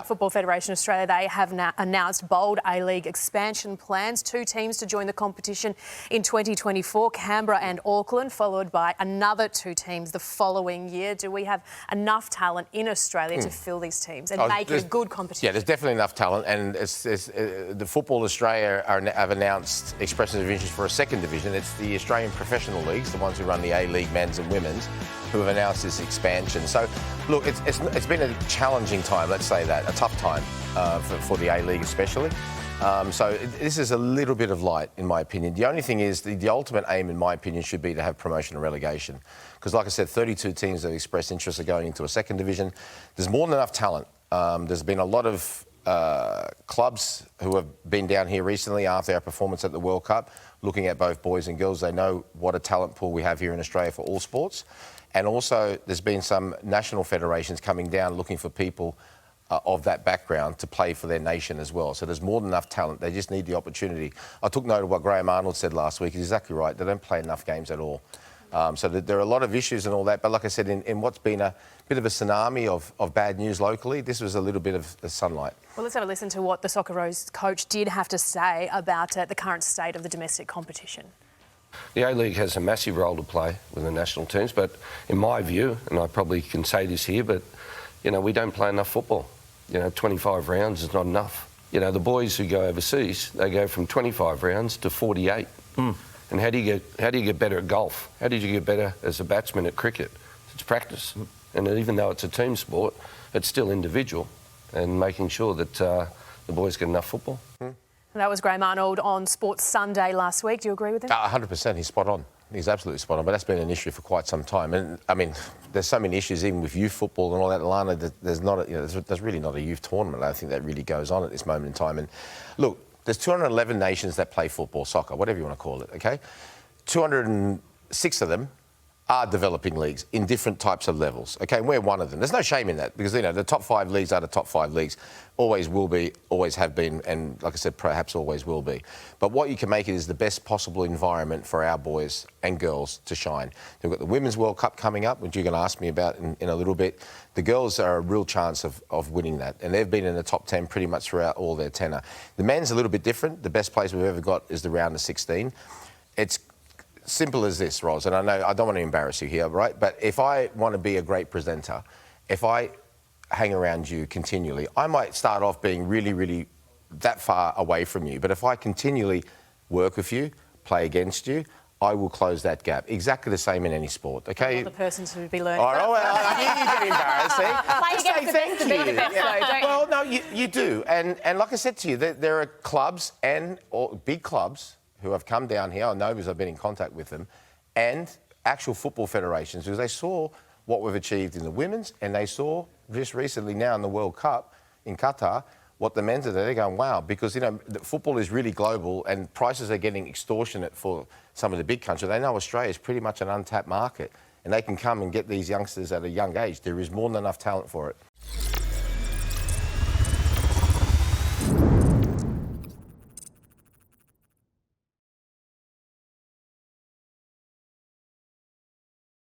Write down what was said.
Football Federation Australia, they have announced bold A-League expansion plans. 2 teams to join the competition in 2024, Canberra and Auckland, followed by another 2 teams the following year. Do we have enough talent in Australia to fill these teams and make it a good competition? Yeah, there's definitely enough talent, and the Football Australia have announced expressions of interest for a second division. It's the Australian professional leagues, the ones who run the A-League men's and women's, who have announced this expansion. So, look, it's been a challenging time, let's say that, a tough time for the A-League especially. This is a little bit of light, in my opinion. The only thing is the ultimate aim, in my opinion, should be to have promotion and relegation. Because, like I said, 32 teams have expressed interest of going into a second division. There's more than enough talent. There's been a lot of clubs who have been down here recently after our performance at the World Cup, looking at both boys and girls. They know what a talent pool we have here in Australia for all sports. And also, there's been some national federations coming down looking for people of that background to play for their nation as well. So there's more than enough talent. They just need the opportunity. I took note of what Graham Arnold said last week. He's exactly right. They don't play enough games at all. So there are a lot of issues and all that. But like I said, in what's been a bit of a tsunami of bad news locally, this was a little bit of sunlight. Well, let's have a listen to what the Socceroos coach did have to say about the current state of the domestic competition. The A-League has a massive role to play with the national teams, but in my view, and I probably can say this here, but, you know, we don't play enough football. 25 rounds is not enough. The boys who go overseas, they go from 25 rounds to 48. And how do you get better at golf? How did you get better as a batsman at cricket? It's practice. And even though it's a team sport, it's still individual, and making sure that the boys get enough football. That was Graham Arnold on Sports Sunday last week. Do you agree with him? 100%. He's spot on. He's absolutely spot on. But that's been an issue for quite some time. And I mean, there's so many issues even with youth football and all that. Atlanta, there's really not a youth tournament. I think that really goes on at this moment in time. And look, there's 211 nations that play football, soccer, whatever you want to call it. Okay, 206 of them are developing leagues in different types of levels. Okay, and we're one of them. There's no shame in that because, the top 5 leagues are the top 5 leagues. Always will be, always have been, and like I said, perhaps always will be. But what you can make it is the best possible environment for our boys and girls to shine. We've got the Women's World Cup coming up, which you're going to ask me about in a little bit. The girls are a real chance of winning that, and they've been in the top 10 pretty much throughout all their tenure. The men's a little bit different. The best place we've ever got is the round of 16. It's simple as this, Ros, and I know I don't want to embarrass you here, right? But if I want to be a great presenter, if I hang around you continually, I might start off being really, really that far away from you. But if I continually work with you, play against you, I will close that gap. Exactly the same in any sport, okay? The person to be learning. All right, well, I hear you get embarrassed. Play against the best to be the best, though, don't you? Well, no, you do. And like I said to you, there are clubs or big clubs who have come down here, I know because I've been in contact with them, and actual football federations, because they saw what we've achieved in the women's, and they saw just recently now in the World Cup in Qatar, what the men's are there. They're going, wow, because, football is really global and prices are getting extortionate for some of the big countries. They know Australia is pretty much an untapped market, and they can come and get these youngsters at a young age. There is more than enough talent for it.